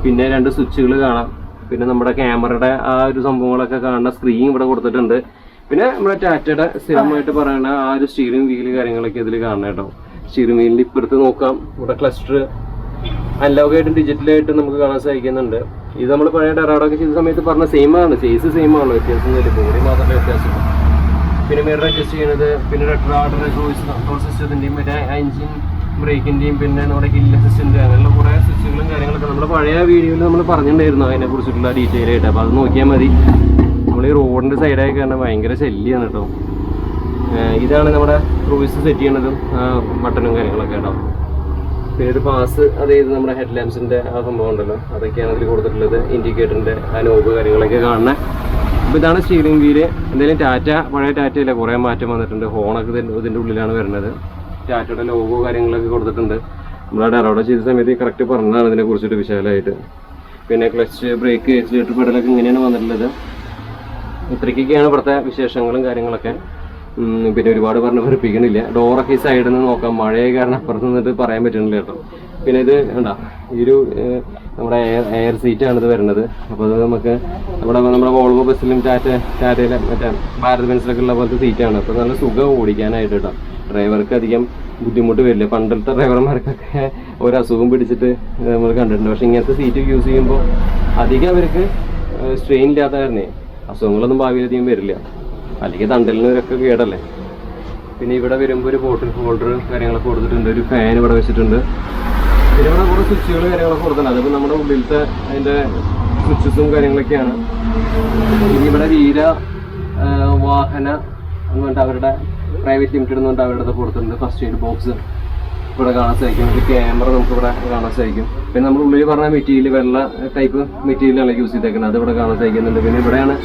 A: പിന്നെ 2 സ്വിച്ചുകൾ കാണാം. പിന്നെ നമ്മുടെ ക്യാമറയുടെ ആ ഒരു സംഭവങ്ങളൊക്കെ കാണുന്ന സ്ക്രീൻ ഇവിടെ കൊടുത്തിട്ടുണ്ട്. പിന്നെ നമ്മുടെ ടാറ്റയുടെ സ്ഥിരമായിട്ട് പറയുന്ന ആ ഒരു സ്റ്റീറിംഗ് വീല് കാര്യങ്ങളൊക്കെ ഇതിൽ കാണണം കേട്ടോ. സ്റ്റീറിംഗ് വീലിൻ്റെ ഇപ്പുറത്ത് നോക്കാം, ഇവിടെ ക്ലസ്റ്റർ അനലോഗായിട്ടും ഡിജിറ്റലായിട്ടും നമുക്ക് കാണാൻ സാധിക്കുന്നുണ്ട്. ഇത് നമ്മൾ പഴയ ഡെറാഡൊക്കെ ചെയ്ത സമയത്ത് പറഞ്ഞ സെയിം ആണ്, സൈസ് സെയിം ആണ്, വ്യത്യാസം ബോഡി മാത്രമേ വ്യത്യാസം. പിന്നെ മിറർ അഡ്ജസ്റ്റ് ചെയ്യുന്നത്, പിന്നെ റെട്രാർഡർ ക്രൂയിസ് കൺട്രോൾ സിസ്റ്റത്തിൻ്റെയും മറ്റേ എൻജിൻ ബ്രേക്കിൻ്റെയും പിന്നെ നമ്മുടെ ഹിൽ അസിസ്റ്റൻ്റ് അങ്ങനെയുള്ള കുറേ സ്വിച്ചുകളും കാര്യങ്ങളൊക്കെ നമ്മുടെ പഴയ വീഡിയോയിൽ നമ്മൾ പറഞ്ഞിട്ടുണ്ടായിരുന്നു അതിനെക്കുറിച്ചിട്ടുള്ള ഡീറ്റെയിൽ ആയിട്ട്. അപ്പോൾ അത് നോക്കിയാൽ മതി. നമ്മൾ ഈ റോഡിൻ്റെ സൈഡായി കാരണം ഭയങ്കര ശല്യമാണ് കേട്ടോ. ഇതാണ് നമ്മുടെ ക്രൂയിസ് സെറ്റ് ചെയ്യണതും ബട്ടണും കാര്യങ്ങളൊക്കെ കേട്ടോ. പിന്നെ ഒരു പാസ്, അതായത് നമ്മുടെ ഹെഡ് ലാമ്പ്സിൻ്റെ ആ സംഭവം ഉണ്ടല്ലോ, അതൊക്കെയാണ് അതിൽ കൊടുത്തിട്ടുള്ളത്. ഇൻഡിക്കേറ്ററിൻ്റെ ആ നോബ് കാര്യങ്ങളൊക്കെ കാണുന്നത്. അപ്പോൾ ഇതാണ് സ്റ്റീറിംഗ് വീല്. എന്തായാലും ടാറ്റ പഴയ ടാറ്റയില്ല, കുറേ മാറ്റം വന്നിട്ടുണ്ട്. ഹോണൊക്കെ ഇതിൻ്റെ ഉള്ളിലാണ് വരുന്നത്. ടാറ്റയുടെ ലോഗോ കാര്യങ്ങളൊക്കെ കൊടുത്തിട്ടുണ്ട്. നമ്മളവിടെ അറോഡ ചെയ്ത സമയത്ത് കറക്റ്റ് പറഞ്ഞതാണ് ഇതിനെ കുറിച്ചിട്ട് വിശാലമായിട്ട്. പിന്നെ ക്ലച്ച്, ബ്രേക്ക്, ആക്സിലേറ്റർ, പെഡലൊക്കെ ഇങ്ങനെയാണ് വന്നിട്ടുള്ളത്. ഇത്രയ്ക്കൊക്കെയാണ് ഇവിടുത്തെ വിശേഷങ്ങളും കാര്യങ്ങളൊക്കെ. പിന്നെ ഒരുപാട് പറഞ്ഞ് വെറുപ്പിക്കണില്ല. ഡോറൊക്കെ ഈ സൈഡിൽ നിന്ന് നോക്കാം, മഴയെ കാരണം അപ്പുറത്ത് നിന്നിട്ട് പറയാൻ പറ്റുന്നില്ല കേട്ടോ. പിന്നെ ഇത് ഉണ്ടാ ഈ ഒരു നമ്മുടെ എയർ സീറ്റാണ് ഇത് വരുന്നത്. അപ്പോൾ അത് നമുക്ക് നമ്മുടെ വോൾവോ ബസ്സിലും ടാറ്റയിലെ മറ്റേ ഭാരത് ബെൻസിലൊക്കെ ഉള്ള പോലത്തെ സീറ്റാണ്. അപ്പോൾ നല്ല സുഖം ഓടിക്കാനായിട്ട് കേട്ടോ. ഡ്രൈവർക്ക് അധികം ബുദ്ധിമുട്ട് വരില്ല. പണ്ടത്തെ ഡ്രൈവർമാർക്കൊക്കെ ഒരു അസുഖം പിടിച്ചിട്ട് നമ്മൾ കണ്ടിട്ടുണ്ട്. പക്ഷേ ഇങ്ങനത്തെ സീറ്റ് യൂസ് ചെയ്യുമ്പോൾ അധികം അവർക്ക് സ്ട്രെയിൻ ഇല്ലാത്ത കാരണേ അസുഖങ്ങളൊന്നും ഭാവിയിൽ അധികം വരില്ല. അല്ലെങ്കിൽ തണ്ടലിനൊക്കെ കേടല്ലേ. പിന്നെ ഇവിടെ വരുമ്പോൾ ഒരു ബോട്ടിൽ ഹോൾഡർ കാര്യങ്ങളൊക്കെ കൊടുത്തിട്ടുണ്ട്. ഒരു ഫാൻ ഇവിടെ വെച്ചിട്ടുണ്ട്. പിന്നെ ഇവിടെ കുറേ സ്വിച്ചുകൾ കാര്യങ്ങളൊക്കെ കൊടുത്തിട്ടുണ്ട്. അതിപ്പോൾ നമ്മുടെ ഉള്ളിലത്തെ അതിൻ്റെ സ്വിച്ചസും കാര്യങ്ങളൊക്കെയാണ്. ഇനി ഇവിടെ വീര വാഹന എന്നുകൊണ്ട് അവരുടെ പ്രൈവറ്റ് ലിമിറ്റഡ് എന്നുകൊണ്ട് അവരുടെ കൊടുത്തിട്ടുണ്ട്. ഫസ്റ്റ് എയ്ഡ് ബോക്സ് ഇവിടെ കാണാൻ സാധിക്കും. ഒരു ക്യാമറ നമുക്ക് ഇവിടെ കാണാൻ സാധിക്കും. പിന്നെ നമ്മൾ ഉള്ളിൽ പറഞ്ഞ മെറ്റീരിയൽ വെള്ള ടൈപ്പ് മെറ്റീരിയലാണ് യൂസ് ചെയ്തേക്കുന്നത്, അത് ഇവിടെ കാണാൻ സാധിക്കുന്നുണ്ട്. പിന്നെ ഇവിടെയാണ്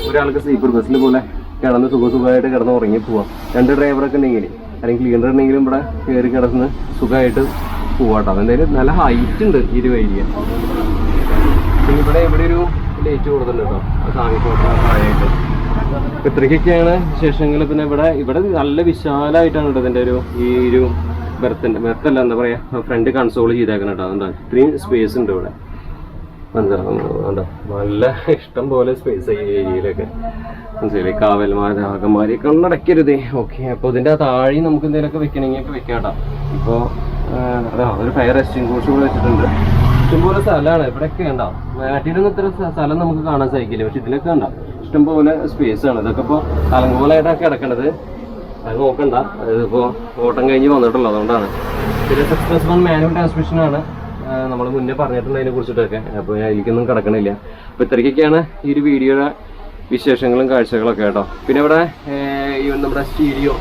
A: ഒരാൾക്ക് സ്ലീപ്പർ ബസ്സിൽ പോലെ കിടന്ന് സുഖമായിട്ട് കിടന്ന് ഉറങ്ങി പോവാം. 2 ഡ്രൈവറൊക്കെ ഉണ്ടെങ്കിൽ അല്ലെങ്കിൽ ക്ലീനർ ഉണ്ടെങ്കിലും ഇവിടെ കയറി കിടന്ന് സുഖമായിട്ട് പോവാട്ടോ. അതെന്തായാലും നല്ല ഹൈറ്റ് ഉണ്ട് ഈ ഒരു ഏരിയ. പിന്നെ ഇവിടെ ഒരു ലൈറ്റ് കൊടുത്തിട്ടുണ്ട് കേട്ടോ, സാമിക്കോട്ടായിട്ട്. ഇത്രയ്ക്കൊക്കെയാണ് വിശേഷങ്ങൾ. പിന്നെ ഇവിടെ നല്ല വിശാലമായിട്ടാണ് കേട്ടോ ഇതിൻ്റെ ഈ ഒരു ബെർത്തല്ല എന്താ പറയുക, ഫ്രണ്ട് കൺസോൾ ചെയ്തേക്കണം കേട്ടോ. അതുകൊണ്ടാണ് ഇത്രയും സ്പേസ് ഉണ്ട് ഇവിടെ. എന്താ നല്ല ഇഷ്ടം പോലെ സ്പേസ് ഈ ഏരിയയിലൊക്കെ. മനസ്സിലായി, കാവൽമാരെ കണ്ണടയ്ക്കരുതേ. ഓക്കെ, അപ്പോൾ ഇതിൻ്റെ താഴെ നമുക്ക് എന്തെങ്കിലുമൊക്കെ വെക്കണമെങ്കിൽ വെക്കാം കേട്ടോ. ഇപ്പോൾ ഒരു ഫയർ എക്സ്റ്റിംഗ്വിഷർ കൂടെ വെച്ചിട്ടുണ്ട്. ഇഷ്ടംപോലെ സ്ഥലമാണ് ഇവിടെയൊക്കെ ഉണ്ടാവും. നാട്ടിലൊന്നും ഇത്ര സ്ഥലം നമുക്ക് കാണാൻ സാധിക്കില്ല, പക്ഷെ ഇതിലൊക്കെ ഉണ്ടാവും ഇഷ്ടംപോലെ സ്പേസ് ആണ്. ഇതൊക്കെ ഇപ്പോൾ അലങ്കോലമായിട്ടൊക്കെ കിടക്കണത്, അത് നോക്കണ്ട. ഇതിപ്പോൾ ഓട്ടം കഴിഞ്ഞ് വന്നിട്ടുള്ളൂ, അതുകൊണ്ടാണ്. പിന്നെ 6+1 മാനുവൽ ട്രാൻസ്മിഷനാണ്, നമ്മൾ മുന്നേ പറഞ്ഞിട്ടുണ്ട് അതിനെ കുറിച്ചിട്ടൊക്കെ. അപ്പോൾ ഞാൻ അതിലേക്കൊന്നും കിടക്കണില്ല. അപ്പോൾ ഇത്രയ്ക്കൊക്കെയാണ് ഈ ഒരു വീഡിയോയുടെ വിശേഷങ്ങളും കാഴ്ചകളൊക്കെ കേട്ടോ. പിന്നെ ഇവിടെ നമ്മുടെ സ്റ്റീരിയോ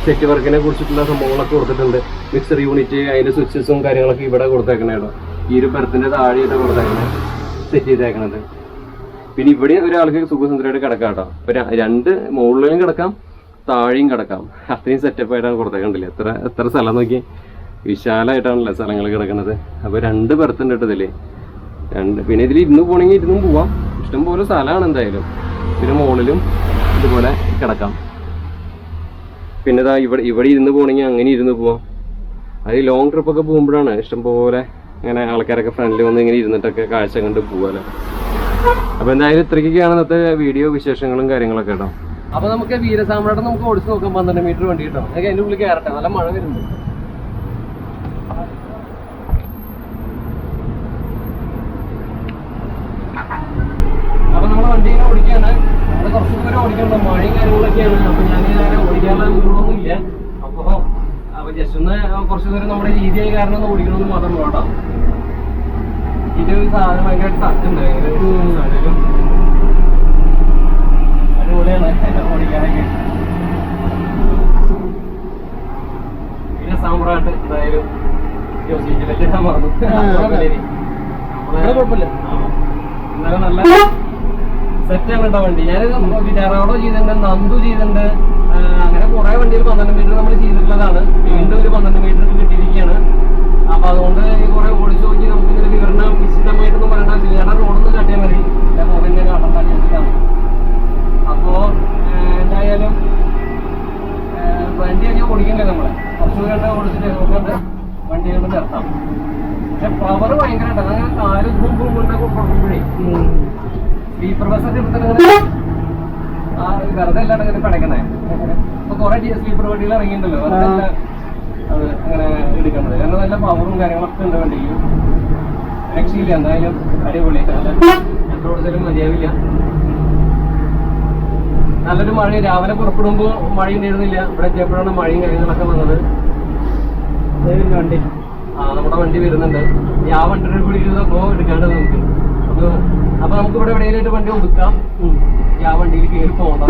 A: സെറ്റ് വർക്കിനെ കുറിച്ചിട്ടുള്ള സംഭവങ്ങളൊക്കെ കൊടുത്തിട്ടുണ്ട്. മിക്സർ യൂണിറ്റ്, അതിൻ്റെ സ്വിച്ചസും കാര്യങ്ങളൊക്കെ ഇവിടെ കൊടുത്തേക്കണേ കേട്ടോ. ഈ ഒരു പെർത്തിൻ്റെ താഴെയായിട്ട് കൊടുത്തേക്കണേ സെറ്റ് ചെയ്തേക്കണത്. പിന്നെ ഇവിടെ ഒരാൾക്ക് സുഖസുന്ദരമായിട്ട് കിടക്കാം കേട്ടോ. അപ്പോൾ 2 മുകളിലും കിടക്കാം, താഴെയും കിടക്കാം. അത്രയും സെറ്റപ്പായിട്ടാണ് കൊടുത്തേക്കണ്ടില്ലേ. എത്ര സ്ഥലം നോക്കി, വിശാലമായിട്ടാണല്ലോ സ്ഥലങ്ങൾ കിടക്കുന്നത്. അപ്പോൾ 2 പെർത്തുണ്ട് കേട്ടോ ഇതിൽ. പിന്നെ ഇതിൽ ഇരുന്ന് പോകണമെങ്കിൽ ഇരുന്നും പോവാം, ഇഷ്ടംപോലെ സ്ഥലമാണ് എന്തായാലും. പിന്നെ മുകളിലും ഇതുപോലെ കിടക്കാം. പിന്നെ ഇതാ ഇവിടെ ഇരുന്ന് പോകണമെങ്കിൽ അങ്ങനെ ഇരുന്ന് പോവാം. അത് ലോങ് ട്രിപ്പൊക്കെ പോകുമ്പോഴാണ് ഇഷ്ടംപോലെ ഇങ്ങനെ ആൾക്കാരൊക്കെ ഫ്രണ്ടിൽ വന്ന് ഇങ്ങനെ ഇരുന്നിട്ടൊക്കെ കാഴ്ച കണ്ട് പോകാമല്ലോ. അപ്പോൾ എന്തായാലും ഇത്രയ്ക്കൊക്കെയാണ് ഇന്നത്തെ വീഡിയോ വിശേഷങ്ങളും കാര്യങ്ങളൊക്കെ കേട്ടോ. അപ്പോൾ നമുക്ക് വീരസാമ്രാട്ട് നമുക്ക് ഓടിച്ച് നോക്കാം. 12 മീറ്റർ വണ്ടി കേട്ടോ. അതൊക്കെ അതിൻ്റെ ഉള്ളിൽ കയറട്ടെ, നല്ല മഴ വരുന്നുണ്ട്. അപ്പോൾ നമ്മൾ വണ്ടി ഇങ്ങനെ ഓടിക്കുകയാണ്. നമ്മൾ കുറച്ച് ദൂരം ഓടിക്കണം, മഴയും കാര്യങ്ങളൊക്കെയാണ്. അപ്പോൾ ഞാൻ ഓടിക്കാനുള്ള അനുഭവമൊന്നുമില്ല. അപ്പോൾ ജസ്റ്റ് ഒന്ന് കുറച്ച് ദൂരം നമ്മുടെ രീതിയായ കാരണം ഒന്ന് ഓടിക്കണമെന്ന് മാത്രം കേട്ടോ. ഇതിൻ്റെ ഒരു സാധനം ഭയങ്കരമായിട്ട് തട്ടുണ്ട്, അടിപൊളിയാണ് ഓടിക്കാനൊക്കെ. പിന്നെ സാമ്രാട്ട് എന്തായാലും യോസിച്ചിട്ട് മറന്നു, കുഴപ്പമില്ല. എന്നാലും നല്ല സെറ്റാണ് കേട്ടോ വണ്ടി. ഞാനിത് വിചാറോടോ ചെയ്തിട്ടുണ്ട്, നന്ദു ചെയ്തിട്ടുണ്ട്, അങ്ങനെ കുറേ വണ്ടികൾ 12 നല്ലതാണ്. വീണ്ടും ഒരു 12 മീറ്റർ കിട്ടിയിരിക്കുകയാണ്. അപ്പൊ അതുകൊണ്ട് കുറെ ഓടിച്ചു നോക്കി നമുക്ക് ഇങ്ങനെ വിവരണം വിശദമായിട്ടൊന്നും പറയണ്ട. ചേട്ടാ റോഡൊന്നും കാട്ടിയാൽ മതി, പോകുന്ന കാട്ടാൻ. അപ്പോ എന്തായാലും വണ്ടി അധികം ഓടിക്കണ്ടേ നമ്മള്, കുറച്ചുകൂടി കണ്ട് ഓടിച്ചിട്ട് നോക്കണ്ട് വണ്ടി കൊണ്ട് നിർത്താം. പക്ഷെ പവർ ഭയങ്കരമായിട്ട് അങ്ങനെ കാല് കൊടുക്കുമ്പോഴേ സ്ലീപ്പർ ബസ്സൊക്കെ എടുത്തിട്ട് വെറുതെ അല്ലാണ്ട് അങ്ങനെ പടക്കണേ. ഇപ്പൊ കുറെ സ്ലീപ്പർ വണ്ടികൾ ഇറങ്ങിയിട്ടുണ്ടല്ലോ, വെറുതെ അല്ല അത് അങ്ങനെ എടുക്കേണ്ടത്. കാരണം നല്ല പവറും കാര്യങ്ങളൊക്കെ ഉണ്ട് വണ്ടിക്ക്, രക്ഷയില്ല. എന്തായാലും അടിപൊളി, എത്ര ഓടിച്ചാലും മതിയാവില്ല. നല്ലൊരു മഴ, രാവിലെ പുറപ്പെടുമ്പോ മഴ ഉണ്ടായിരുന്നില്ല, ഇവിടെ എത്തിയപ്പോഴാണ് മഴയും കാര്യങ്ങളൊക്കെ വന്നത്. വണ്ടി നമ്മുടെ വണ്ടി വരുന്നുണ്ട്. ആ വണ്ടിയുടെ കൂടി എടുക്കേണ്ടത് നമുക്ക്. അപ്പൊ നമുക്ക് ഇവിടെ എവിടെയായിട്ട് വണ്ടി ഒതുക്കാം, ആ വണ്ടിയിൽ കയറി പോകണം.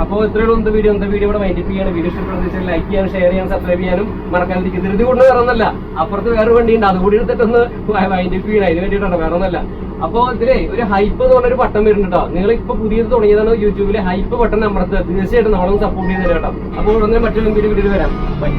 A: അപ്പോൾ ഇത്രയുള്ള വീഡിയോ ഇവിടെ വൈൻഡപ്പ് ചെയ്യാണ്. വീഡിയോ ഇഷ്ടപ്പെടുന്ന ലൈക്ക് ചെയ്യാനും ഷെയർ ചെയ്യാനും സബ്സ്ക്രൈബ് ചെയ്യാനും മറക്കാതിരിക്കും. ധൃതി കൊണ്ട് വേറെ ഒന്നല്ല, അപ്പുറത്ത് വേറെ വണ്ടി ഉണ്ട്, അതുകൂടി എടുത്തിട്ടൊന്ന് വൈൻഡപ്പ് ചെയ്യണം. അതിന് വേണ്ടിയിട്ടാണ്, വേറെ ഒന്നല്ല. അപ്പോൾ ഇതിലെ ഒരു ഹൈപ്പ് എന്ന് പറഞ്ഞൊരു ബട്ടൺ വരുന്നുണ്ട് കേട്ടോ. നിങ്ങൾ ഇപ്പൊ പുതിയത് തുടങ്ങിയതാണ് യൂട്യൂബിലെ ഹൈപ്പ് ബട്ടൺ അമർത്തുക. തീർച്ചയായിട്ടും നമ്മളൊന്ന് സപ്പോർട്ട് ചെയ്ത് തരാം കേട്ടോ. അപ്പോൾ ഉടനെ മറ്റൊരു വീഡിയോ വരാം. ബൈ.